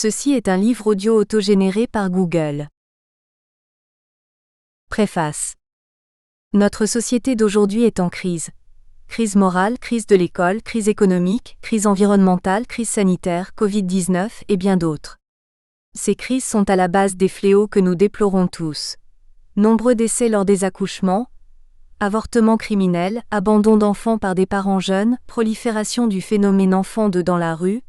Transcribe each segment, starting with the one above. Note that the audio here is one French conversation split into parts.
Ceci est un livre audio autogénéré par Google. Préface. Notre société d'aujourd'hui est en crise. Crise morale, crise de l'école, crise économique, crise environnementale, crise sanitaire, Covid-19 et bien d'autres. Ces crises sont à la base des fléaux que nous déplorons tous. Nombreux décès lors des accouchements, avortements criminels, abandon d'enfants par des parents jeunes, prolifération du phénomène enfant dans la rue,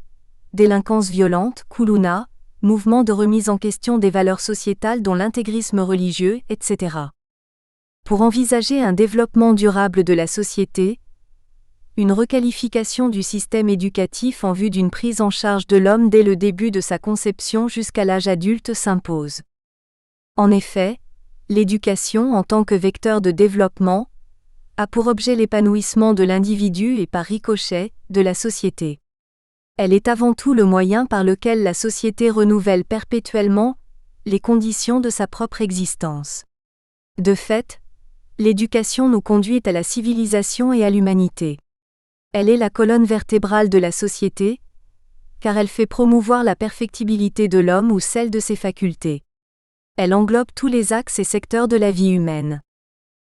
délinquance violente, Koulouna, mouvement de remise en question des valeurs sociétales dont l'intégrisme religieux, etc. Pour envisager un développement durable de la société, une requalification du système éducatif en vue d'une prise en charge de l'homme dès le début de sa conception jusqu'à l'âge adulte s'impose. En effet, l'éducation en tant que vecteur de développement a pour objet l'épanouissement de l'individu et par ricochet, de la société. Elle est avant tout le moyen par lequel la société renouvelle perpétuellement les conditions de sa propre existence. De fait, l'éducation nous conduit à la civilisation et à l'humanité. Elle est la colonne vertébrale de la société, car elle fait promouvoir la perfectibilité de l'homme ou celle de ses facultés. Elle englobe tous les axes et secteurs de la vie humaine.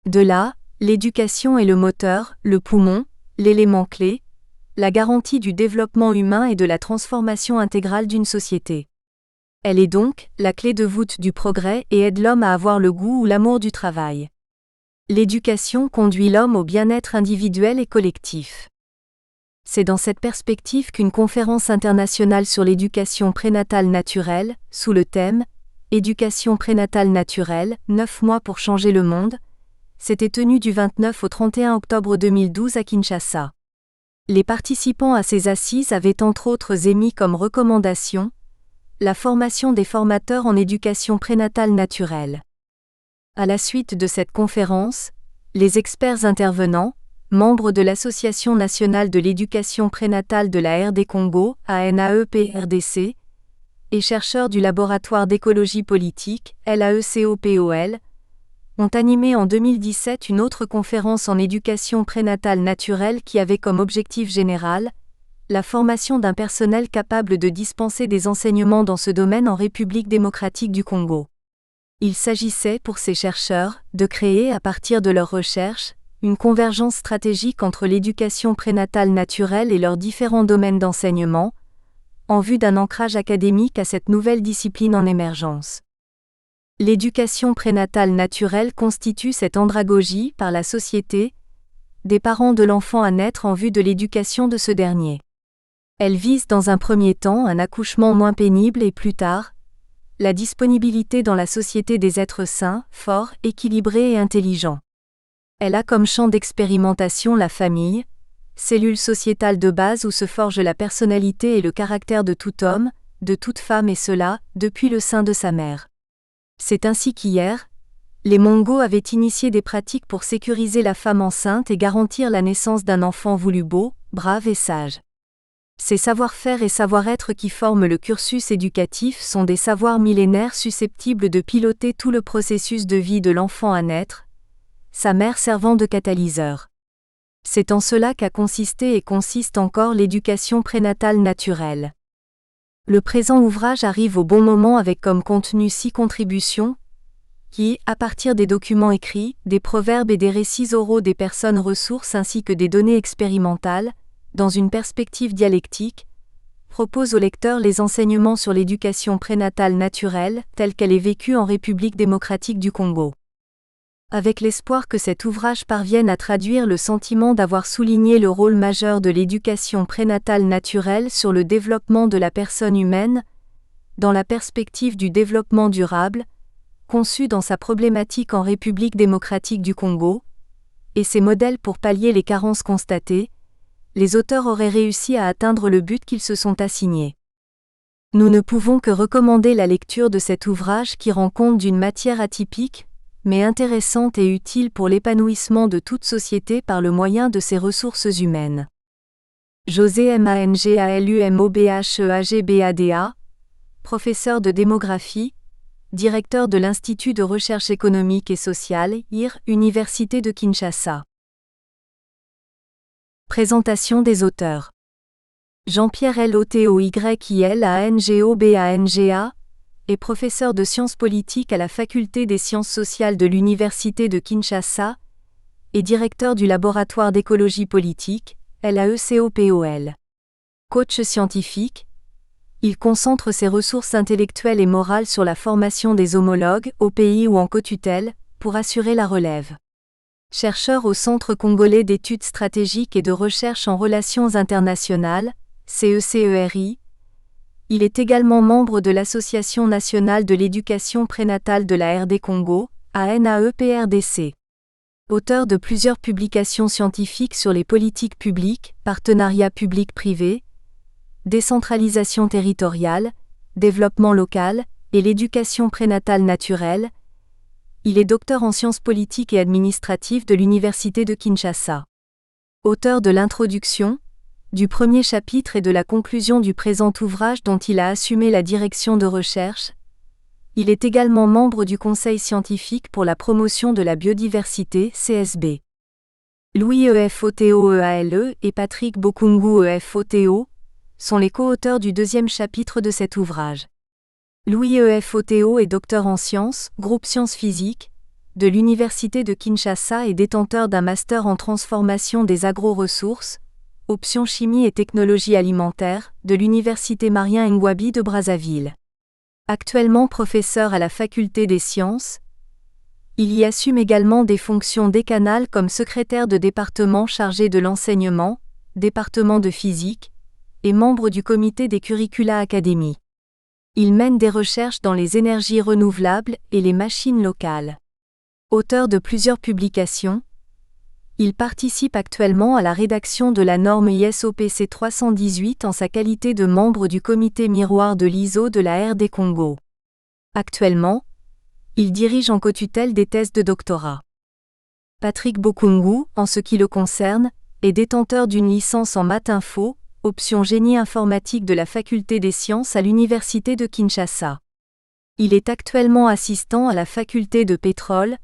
De là, l'éducation est le moteur, le poumon, l'élément clé, la garantie du développement humain et de la transformation intégrale d'une société. Elle est donc la clé de voûte du progrès et aide l'homme à avoir le goût ou l'amour du travail. L'éducation conduit l'homme au bien-être individuel et collectif. C'est dans cette perspective qu'une conférence internationale sur l'éducation prénatale naturelle, sous le thème « Éducation prénatale naturelle, 9 mois pour changer le monde », s'était tenue du 29 au 31 octobre 2012 à Kinshasa. Les participants à ces assises avaient entre autres émis comme recommandation la formation des formateurs en éducation prénatale naturelle. À la suite de cette conférence, les experts intervenants, membres de l'Association nationale de l'éducation prénatale de la RD Congo, ANAEP-RDC, et chercheurs du laboratoire d'écologie politique, LAECOPOL, ont animé en 2017 une autre conférence en éducation prénatale naturelle qui avait comme objectif général la formation d'un personnel capable de dispenser des enseignements dans ce domaine en République démocratique du Congo. Il s'agissait pour ces chercheurs de créer à partir de leurs recherches une convergence stratégique entre l'éducation prénatale naturelle et leurs différents domaines d'enseignement, en vue d'un ancrage académique à cette nouvelle discipline en émergence. L'éducation prénatale naturelle constitue cette andragogie par la société des parents de l'enfant à naître en vue de l'éducation de ce dernier. Elle vise dans un premier temps un accouchement moins pénible et plus tard, la disponibilité dans la société des êtres sains, forts, équilibrés et intelligents. Elle a comme champ d'expérimentation la famille, cellule sociétale de base où se forge la personnalité et le caractère de tout homme, de toute femme et cela, depuis le sein de sa mère. C'est ainsi qu'hier, les Mongo avaient initié des pratiques pour sécuriser la femme enceinte et garantir la naissance d'un enfant voulu beau, brave et sage. Ces savoir-faire et savoir-être qui forment le cursus éducatif sont des savoirs millénaires susceptibles de piloter tout le processus de vie de l'enfant à naître, sa mère servant de catalyseur. C'est en cela qu'a consisté et consiste encore l'éducation prénatale naturelle. Le présent ouvrage arrive au bon moment avec comme contenu 6 contributions, qui, à partir des documents écrits, des proverbes et des récits oraux des personnes ressources ainsi que des données expérimentales, dans une perspective dialectique, proposent au lecteur les enseignements sur l'éducation prénatale naturelle, telle qu'elle est vécue en République démocratique du Congo. Avec l'espoir que cet ouvrage parvienne à traduire le sentiment d'avoir souligné le rôle majeur de l'éducation prénatale naturelle sur le développement de la personne humaine, dans la perspective du développement durable, conçu dans sa problématique en République démocratique du Congo, et ses modèles pour pallier les carences constatées, les auteurs auraient réussi à atteindre le but qu'ils se sont assignés. Nous ne pouvons que recommander la lecture de cet ouvrage qui rend compte d'une matière atypique, mais intéressante et utile pour l'épanouissement de toute société par le moyen de ses ressources humaines. José MangalumobhEagbada, professeur de démographie, directeur de l'Institut de recherche économique et sociale, IR, Université de Kinshasa. Présentation des auteurs. Jean-Pierre Lotoyilangobanga est professeur de sciences politiques à la Faculté des sciences sociales de l'Université de Kinshasa et directeur du laboratoire d'écologie politique, LAECOPOL. Coach scientifique, il concentre ses ressources intellectuelles et morales sur la formation des homologues, au pays ou en cotutelle, pour assurer la relève. Chercheur au Centre congolais d'études stratégiques et de recherche en relations internationales, CECERI, il est également membre de l'Association nationale de l'éducation prénatale de la RD Congo, ANAEPRDC. Auteur de plusieurs publications scientifiques sur les politiques publiques, partenariats public-privé, décentralisation territoriale, développement local et l'éducation prénatale naturelle, il est docteur en sciences politiques et administratives de l'Université de Kinshasa. Auteur de l'introduction, du premier chapitre et de la conclusion du présent ouvrage dont il a assumé la direction de recherche, il est également membre du Conseil scientifique pour la promotion de la biodiversité, CSB. Louis EFOTOEALE et Patrick Bokungu EFOTO sont les co-auteurs du deuxième chapitre de cet ouvrage. Louis EFOTO est docteur en sciences, groupe sciences physiques, de l'Université de Kinshasa et détenteur d'un master en transformation des agro-ressources, option chimie et technologie alimentaire, de l'Université Marien Ngouabi de Brazzaville. Actuellement professeur à la Faculté des sciences, il y assume également des fonctions décanales comme secrétaire de département chargé de l'enseignement, département de physique, et membre du comité des curricula académie. Il mène des recherches dans les énergies renouvelables et les machines locales. Auteur de plusieurs publications, il participe actuellement à la rédaction de la norme ISO-PC 318 en sa qualité de membre du comité miroir de l'ISO de la RD Congo. Actuellement, il dirige en cotutelle des thèses de doctorat. Patrick Bokungu, en ce qui le concerne, est détenteur d'une licence en maths info, option génie informatique de la Faculté des sciences à l'Université de Kinshasa. Il est actuellement assistant à la Faculté de pétrole,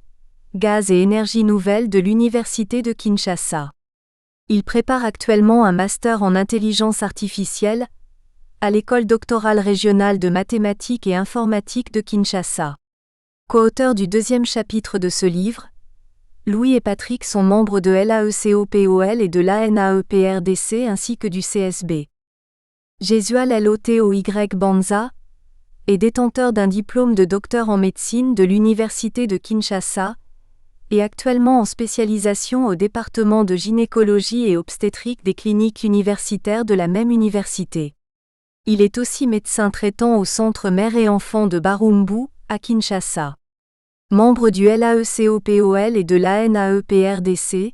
gaz et énergies nouvelles de l'Université de Kinshasa. Il prépare actuellement un master en intelligence artificielle à l'École doctorale régionale de mathématiques et informatique de Kinshasa. Co-auteur du deuxième chapitre de ce livre, Louis et Patrick sont membres de LAECOPOL et de l'ANAEPRDC ainsi que du CSB. Jesual Lotoyilangobanga est détenteur d'un diplôme de docteur en médecine de l'Université de Kinshasa et actuellement en spécialisation au département de gynécologie et obstétrique des cliniques universitaires de la même université. Il est aussi médecin traitant au Centre Mère et Enfants de Barumbu, à Kinshasa. Membre du LAECOPOL et de l'ANAEPRDC,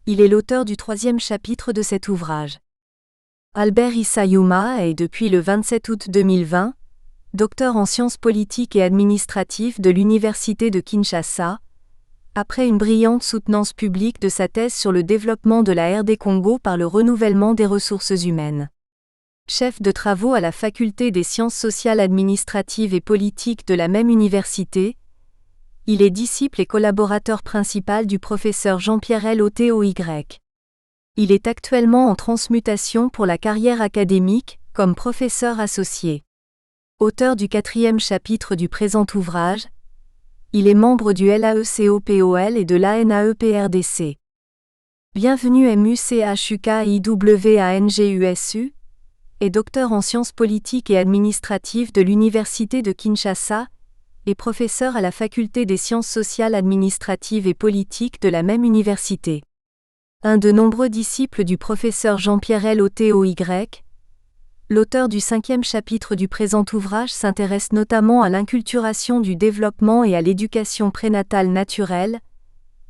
il est l'auteur du troisième chapitre de cet ouvrage. Albert Issayuma est depuis le 27 août 2020, docteur en sciences politiques et administratives de l'Université de Kinshasa, après une brillante soutenance publique de sa thèse sur le développement de la RD Congo par le renouvellement des ressources humaines. Chef de travaux à la Faculté des sciences sociales administratives et politiques de la même université, il est disciple et collaborateur principal du professeur Jean-Pierre Lotoy. Il est actuellement en transmutation pour la carrière académique, comme professeur associé. Auteur du quatrième chapitre du présent ouvrage, il est membre du LAECOPOL et de l'ANAEPRDC. Bienvenue MUCHUKIWANGUSU, est docteur en sciences politiques et administratives de l'Université de Kinshasa, et professeur à la Faculté des sciences sociales administratives et politiques de la même université. Un de nombreux disciples du professeur Jean-Pierre Lotoy, l'auteur du cinquième chapitre du présent ouvrage s'intéresse notamment à l'inculturation du développement et à l'éducation prénatale naturelle,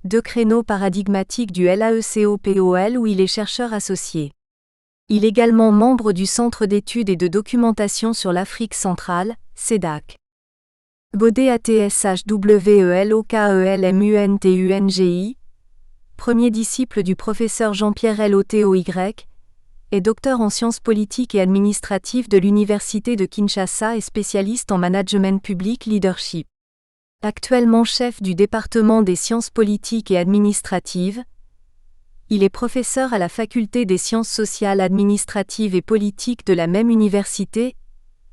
deux créneaux paradigmatiques du LAECOPOL où il est chercheur associé. Il est également membre du Centre d'études et de documentation sur l'Afrique centrale, CEDAC. Godé ATSHWELOKELMUNTUNGI, premier disciple du professeur Jean-Pierre Lotoy, est docteur en sciences politiques et administratives de l'Université de Kinshasa et spécialiste en management public leadership. Actuellement chef du département des sciences politiques et administratives, Il est professeur à la faculté des sciences sociales, administratives et politiques de la même université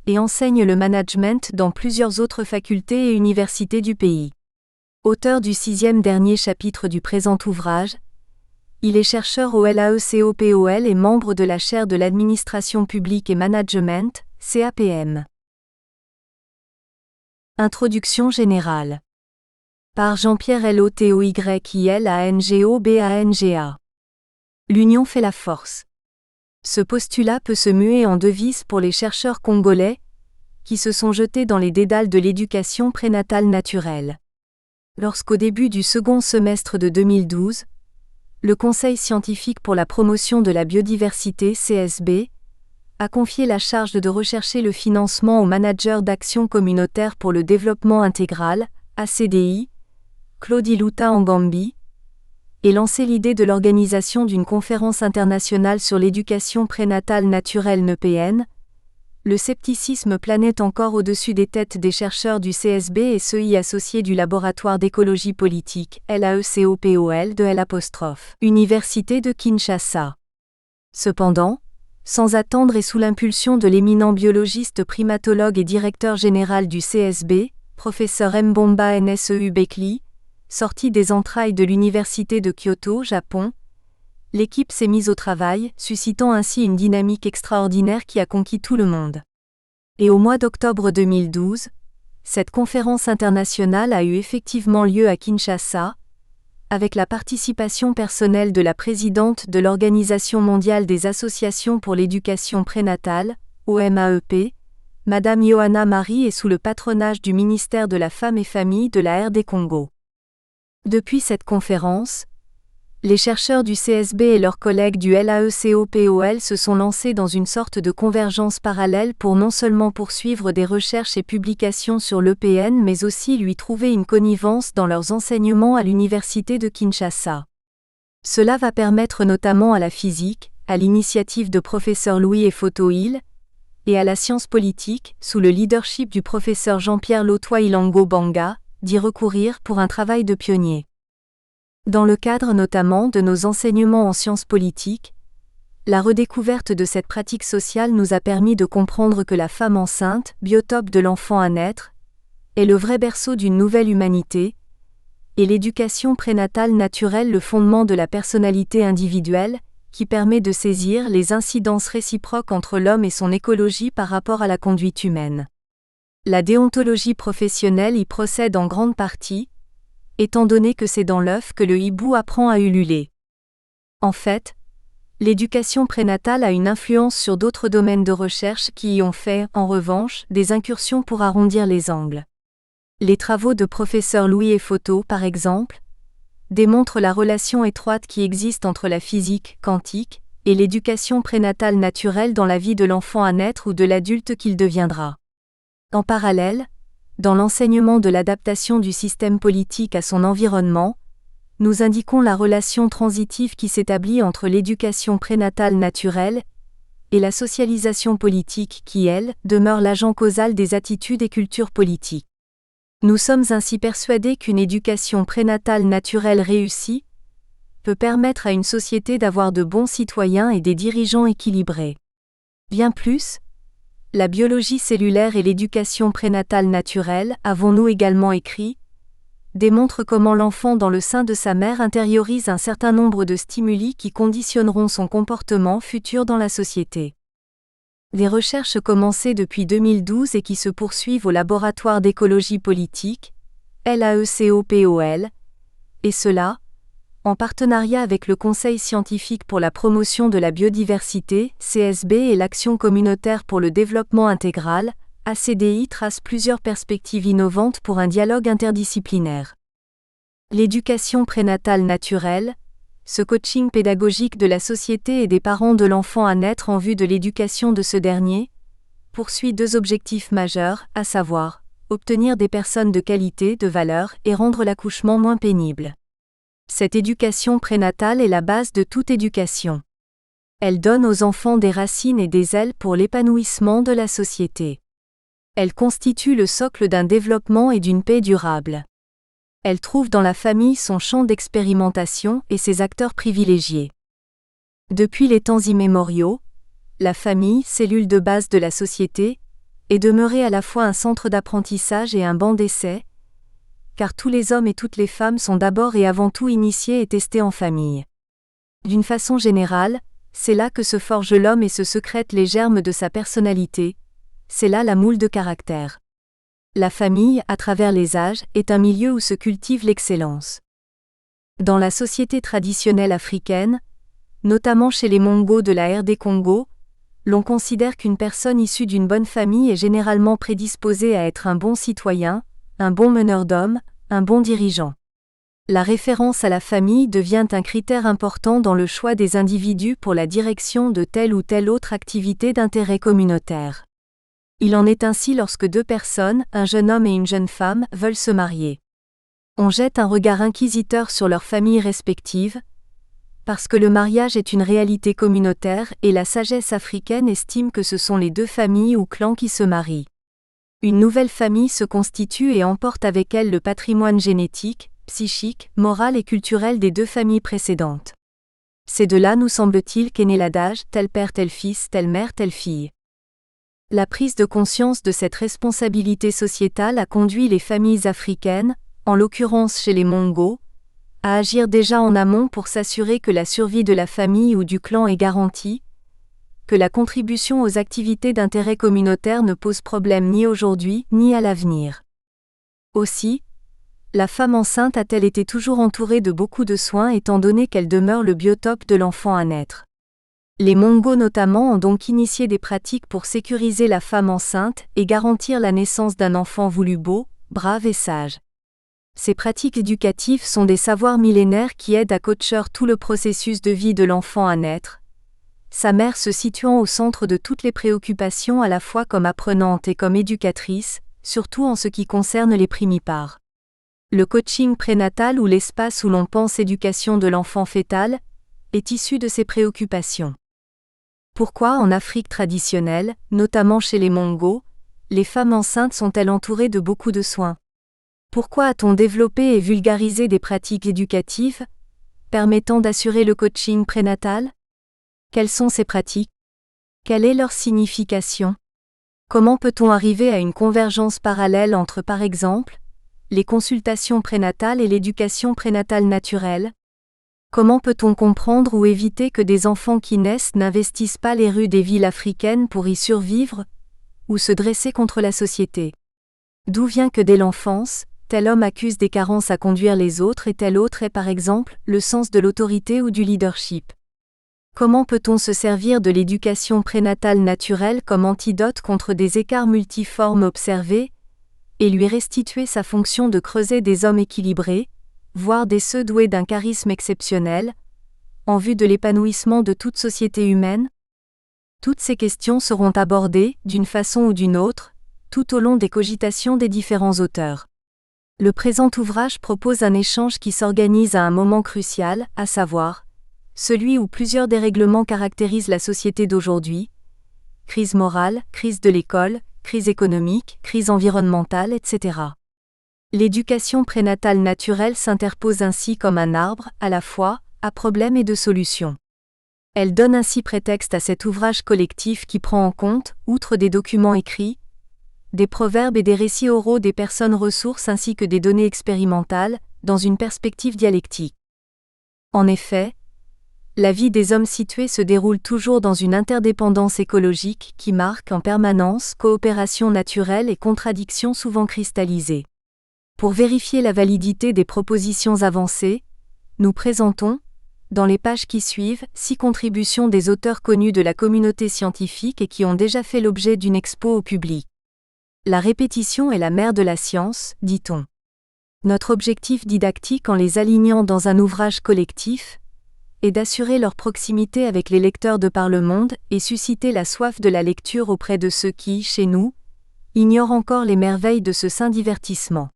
et enseigne le management dans plusieurs autres facultés et universités du pays. Auteur du 6e dernier chapitre du présent ouvrage, il est chercheur au LAECOPOL et membre de la chaire de l'administration publique et management, CAPM. Introduction générale. Par Jean-Pierre Lotoyilangobanga. L'union fait la force. Ce postulat peut se muer en devise pour les chercheurs congolais, qui se sont jetés dans les dédales de l'éducation prénatale naturelle. Lorsqu'au début du second semestre de 2012, le Conseil scientifique pour la promotion de la biodiversité (CSB) a confié la charge de rechercher le financement au manager d'action communautaire pour le développement intégral, ACDI, Claude Iluta Ngambi, et lancé l'idée de l'organisation d'une conférence internationale sur l'éducation prénatale naturelle (NEPN). Le scepticisme planait encore au-dessus des têtes des chercheurs du CSB et ceux y associés du laboratoire d'écologie politique, LAECOPOL de L', Université de Kinshasa. Cependant, sans attendre et sous l'impulsion de l'éminent biologiste primatologue et directeur général du CSB, professeur Mbomba Nseu Bekli, sorti des entrailles de l'université de Kyoto, Japon, l'équipe s'est mise au travail, suscitant ainsi une dynamique extraordinaire qui a conquis tout le monde. Et au mois d'octobre 2012, cette conférence internationale a eu effectivement lieu à Kinshasa, avec la participation personnelle de la présidente de l'Organisation mondiale des associations pour l'éducation prénatale, OMAEP, Madame Johanna Marie, et sous le patronage du ministère de la Femme et Famille de la RD Congo. Depuis cette conférence, les chercheurs du CSB et leurs collègues du LAECOPOL se sont lancés dans une sorte de convergence parallèle pour non seulement poursuivre des recherches et publications sur l'EPN mais aussi lui trouver une connivence dans leurs enseignements à l'université de Kinshasa. Cela va permettre notamment à la physique, à l'initiative de professeur Louis Efotoil, et à la science politique, sous le leadership du professeur Jean-Pierre Lotoyilangobanga, d'y recourir pour un travail de pionnier. Dans le cadre notamment de nos enseignements en sciences politiques, la redécouverte de cette pratique sociale nous a permis de comprendre que la femme enceinte, biotope de l'enfant à naître, est le vrai berceau d'une nouvelle humanité, et l'éducation prénatale naturelle le fondement de la personnalité individuelle, qui permet de saisir les incidences réciproques entre l'homme et son écologie par rapport à la conduite humaine. La déontologie professionnelle y procède en grande partie, étant donné que c'est dans l'œuf que le hibou apprend à ululer. En fait, l'éducation prénatale a une influence sur d'autres domaines de recherche qui y ont fait, en revanche, des incursions pour arrondir les angles. Les travaux de professeur Louis Efoto, par exemple, démontrent la relation étroite qui existe entre la physique quantique et l'éducation prénatale naturelle dans la vie de l'enfant à naître ou de l'adulte qu'il deviendra. En parallèle, dans l'enseignement de l'adaptation du système politique à son environnement, nous indiquons la relation transitive qui s'établit entre l'éducation prénatale naturelle et la socialisation politique qui, elle, demeure l'agent causal des attitudes et cultures politiques. Nous sommes ainsi persuadés qu'une éducation prénatale naturelle réussie peut permettre à une société d'avoir de bons citoyens et des dirigeants équilibrés. Bien plus, la biologie cellulaire et l'éducation prénatale naturelle, avons-nous également écrit, démontrent comment l'enfant dans le sein de sa mère intériorise un certain nombre de stimuli qui conditionneront son comportement futur dans la société. Des recherches commencées depuis 2012 et qui se poursuivent au laboratoire d'écologie politique, LAECOPOL, et cela, en partenariat avec le Conseil scientifique pour la promotion de la biodiversité, CSB, et l'Action communautaire pour le développement intégral, ACDI, tracent plusieurs perspectives innovantes pour un dialogue interdisciplinaire. L'éducation prénatale naturelle, ce coaching pédagogique de la société et des parents de l'enfant à naître en vue de l'éducation de ce dernier, poursuit deux objectifs majeurs, à savoir, obtenir des personnes de qualité, de valeur, et rendre l'accouchement moins pénible. Cette éducation prénatale est la base de toute éducation. Elle donne aux enfants des racines et des ailes pour l'épanouissement de la société. Elle constitue le socle d'un développement et d'une paix durable. Elle trouve dans la famille son champ d'expérimentation et ses acteurs privilégiés. Depuis les temps immémoriaux, la famille, cellule de base de la société, est demeurée à la fois un centre d'apprentissage et un banc d'essai, car tous les hommes et toutes les femmes sont d'abord et avant tout initiés et testés en famille. D'une façon générale, c'est là que se forge l'homme et se secrètent les germes de sa personnalité, c'est là la moule de caractère. La famille, à travers les âges, est un milieu où se cultive l'excellence. Dans la société traditionnelle africaine, notamment chez les Mongo de la RD Congo, l'on considère qu'une personne issue d'une bonne famille est généralement prédisposée à être un bon citoyen, un bon meneur d'hommes, un bon dirigeant. La référence à la famille devient un critère important dans le choix des individus pour la direction de telle ou telle autre activité d'intérêt communautaire. Il en est ainsi lorsque deux personnes, un jeune homme et une jeune femme, veulent se marier. On jette un regard inquisiteur sur leurs familles respectives, parce que le mariage est une réalité communautaire et la sagesse africaine estime que ce sont les deux familles ou clans qui se marient. Une nouvelle famille se constitue et emporte avec elle le patrimoine génétique, psychique, moral et culturel des deux familles précédentes. C'est de là, nous semble-t-il, qu'est né l'adage « tel père, tel fils, telle mère, telle fille ». La prise de conscience de cette responsabilité sociétale a conduit les familles africaines, en l'occurrence chez les Mongo, à agir déjà en amont pour s'assurer que la survie de la famille ou du clan est garantie, que la contribution aux activités d'intérêt communautaire ne pose problème ni aujourd'hui ni à l'avenir. Aussi, la femme enceinte a-t-elle été toujours entourée de beaucoup de soins étant donné qu'elle demeure le biotope de l'enfant à naître. Les Mongo notamment ont donc initié des pratiques pour sécuriser la femme enceinte et garantir la naissance d'un enfant voulu beau, brave et sage. Ces pratiques éducatives sont des savoirs millénaires qui aident à coacher tout le processus de vie de l'enfant à naître, sa mère se situant au centre de toutes les préoccupations à la fois comme apprenante et comme éducatrice, surtout en ce qui concerne les primipares. Le coaching prénatal ou l'espace où l'on pense éducation de l'enfant fœtal est issu de ces préoccupations. Pourquoi en Afrique traditionnelle, notamment chez les Mongo, les femmes enceintes sont-elles entourées de beaucoup de soins? Pourquoi a-t-on développé et vulgarisé des pratiques éducatives permettant d'assurer le coaching prénatal? Quelles sont ces pratiques? Quelle est leur signification? Comment peut-on arriver à une convergence parallèle entre, par exemple, les consultations prénatales et l'éducation prénatale naturelle? Comment peut-on comprendre ou éviter que des enfants qui naissent n'investissent pas les rues des villes africaines pour y survivre, ou se dresser contre la société? D'où vient que dès l'enfance, tel homme accuse des carences à conduire les autres et tel autre est par exemple le sens de l'autorité ou du leadership? Comment peut-on se servir de l'éducation prénatale naturelle comme antidote contre des écarts multiformes observés, et lui restituer sa fonction de creuset des hommes équilibrés, voire des ceux doués d'un charisme exceptionnel, en vue de l'épanouissement de toute société humaine? Toutes ces questions seront abordées, d'une façon ou d'une autre, tout au long des cogitations des différents auteurs. Le présent ouvrage propose un échange qui s'organise à un moment crucial, à savoir, celui où plusieurs dérèglements caractérisent la société d'aujourd'hui: crise morale, crise de l'école, crise économique, crise environnementale, etc. L'éducation prénatale naturelle s'interpose ainsi comme un arbre, à la fois, à problème et de solutions. Elle donne ainsi prétexte à cet ouvrage collectif qui prend en compte, outre des documents écrits, des proverbes et des récits oraux des personnes ressources ainsi que des données expérimentales, dans une perspective dialectique. En effet, la vie des hommes situés se déroule toujours dans une interdépendance écologique qui marque en permanence coopération naturelle et contradictions souvent cristallisées. Pour vérifier la validité des propositions avancées, nous présentons, dans les pages qui suivent, 6 contributions des auteurs connus de la communauté scientifique et qui ont déjà fait l'objet d'une expo au public. La répétition est la mère de la science, dit-on. Notre objectif didactique en les alignant dans un ouvrage collectif est d'assurer leur proximité avec les lecteurs de par le monde et susciter la soif de la lecture auprès de ceux qui, chez nous, ignorent encore les merveilles de ce saint divertissement.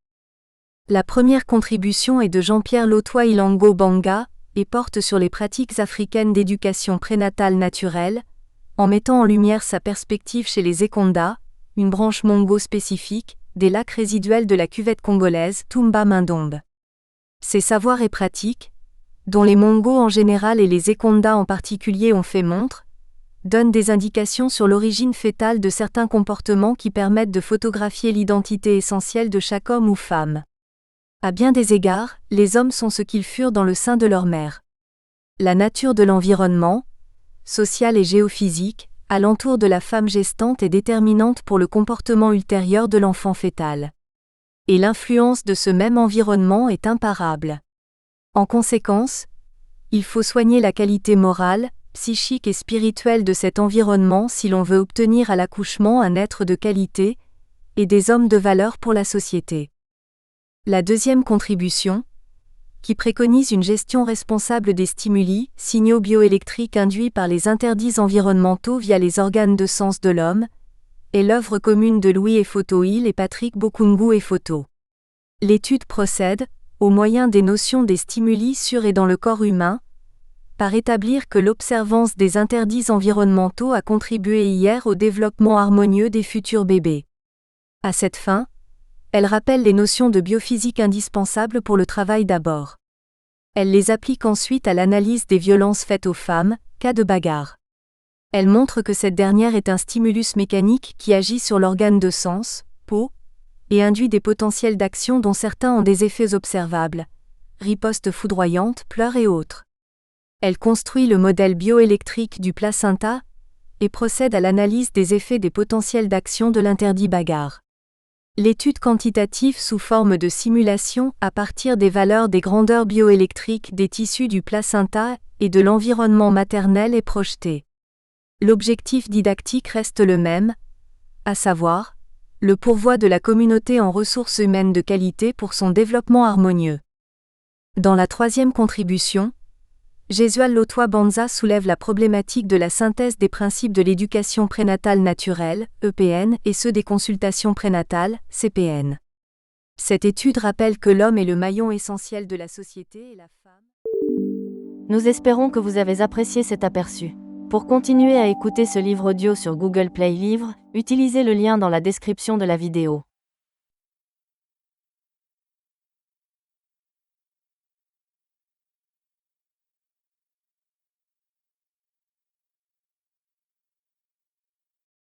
La première contribution est de Jean-Pierre Lotoy Ilango Banga et porte sur les pratiques africaines d'éducation prénatale naturelle, en mettant en lumière sa perspective chez les Ekonda, une branche Mongo spécifique, des lacs résiduels de la cuvette congolaise Toumba Mindombe. Ces savoirs et pratiques, dont les Mongos en général et les Ekonda en particulier ont fait montre, donnent des indications sur l'origine fœtale de certains comportements qui permettent de photographier l'identité essentielle de chaque homme ou femme. À bien des égards, les hommes sont ce qu'ils furent dans le sein de leur mère. La nature de l'environnement, social et géophysique, alentour de la femme gestante est déterminante pour le comportement ultérieur de l'enfant fœtal. Et l'influence de ce même environnement est imparable. En conséquence, il faut soigner la qualité morale, psychique et spirituelle de cet environnement si l'on veut obtenir à l'accouchement un être de qualité et des hommes de valeur pour la société. La deuxième contribution, qui préconise une gestion responsable des stimuli, signaux bioélectriques induits par les interdits environnementaux via les organes de sens de l'homme, est l'œuvre commune de Louis Effoto-Hill et Patrick Bokungu Effoto. L'étude procède, au moyen des notions des stimuli sur et dans le corps humain, par établir que l'observance des interdits environnementaux a contribué hier au développement harmonieux des futurs bébés. À cette fin, elle rappelle les notions de biophysique indispensables pour le travail d'abord. Elle les applique ensuite à l'analyse des violences faites aux femmes, cas de bagarre. Elle montre que cette dernière est un stimulus mécanique qui agit sur l'organe de sens, peau, et induit des potentiels d'action dont certains ont des effets observables, ripostes foudroyantes, pleurs et autres. Elle construit le modèle bioélectrique du placenta et procède à l'analyse des effets des potentiels d'action de l'interdit bagarre. L'étude quantitative sous forme de simulation à partir des valeurs des grandeurs bioélectriques des tissus du placenta et de l'environnement maternel est projetée. L'objectif didactique reste le même, à savoir, le pourvoi de la communauté en ressources humaines de qualité pour son développement harmonieux. Dans la troisième contribution, Jesual Lotwa Banza soulève la problématique de la synthèse des principes de l'éducation prénatale naturelle, EPN, et ceux des consultations prénatales, CPN. Cette étude rappelle que l'homme est le maillon essentiel de la société et la femme. Nous espérons que vous avez apprécié cet aperçu. Pour continuer à écouter ce livre audio sur Google Play Livres, utilisez le lien dans la description de la vidéo.